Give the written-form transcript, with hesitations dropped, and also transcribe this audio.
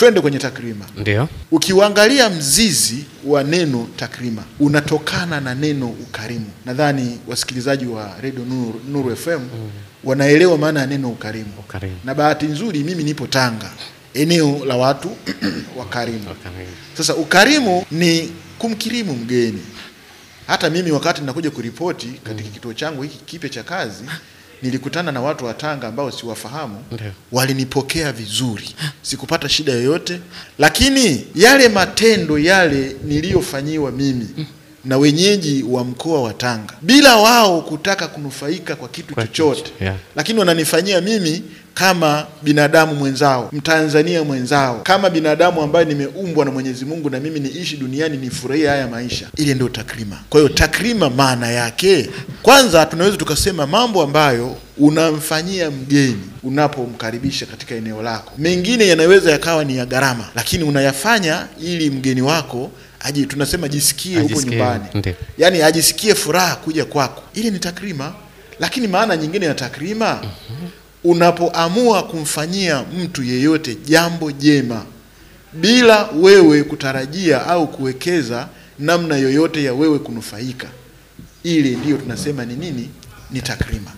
Twende kwenye takrima. Ndio. Ukiangalia mzizi wa neno takrima unatokana na neno ukarimu. Nadhani wasikilizaji wa Radio Nuru FM wanaelewa maana ya neno ukarimu. Na bahati nzuri mimi nipo Tanga, eneo la watu wakarimu. Sasa ukarimu ni kumkirimu mgeni. Hata mimi wakati ninakuja kuripoti katika kituo changu hiki kipya cha kazi, nilikutana na watu wa Tanga ambao siwafahamu. Walinipokea vizuri, sikupata shida yoyote. Lakini yale matendo yale niliyofanyiwa mimi na wenyeji wa mkoa wa Tanga, bila wao kutaka kunufaika kwa kitu chochote, lakini wananifanyia mimi kama binadamu mwenzao, Mtanzania mwenzao, kama binadamu ambaye nimeumbwa na Mwenyezi Mungu na mimi niishi duniani nifurahie haya maisha. Ile ndio takrima. Kwa hiyo takrima maana yake, kwanza tunaweza tukasema mambo ambayo unamfanyia mgeni unapomkaribisha katika eneo lako. Mengine yanaweza yakawa ni ya gharama, lakini unayafanya ili mgeni wako tunasema jisikie huko nyumbani. Yaani ajisikie furaha kuja kwako. Ile ni takrima. Lakini maana nyingine ya takrima, unapoamua kumfanyia mtu yeyote jambo jema bila wewe kutarajia au kuwekeza namna yoyote ya wewe kunufaika, ile ndio tunasema ni nini? Ni takrima.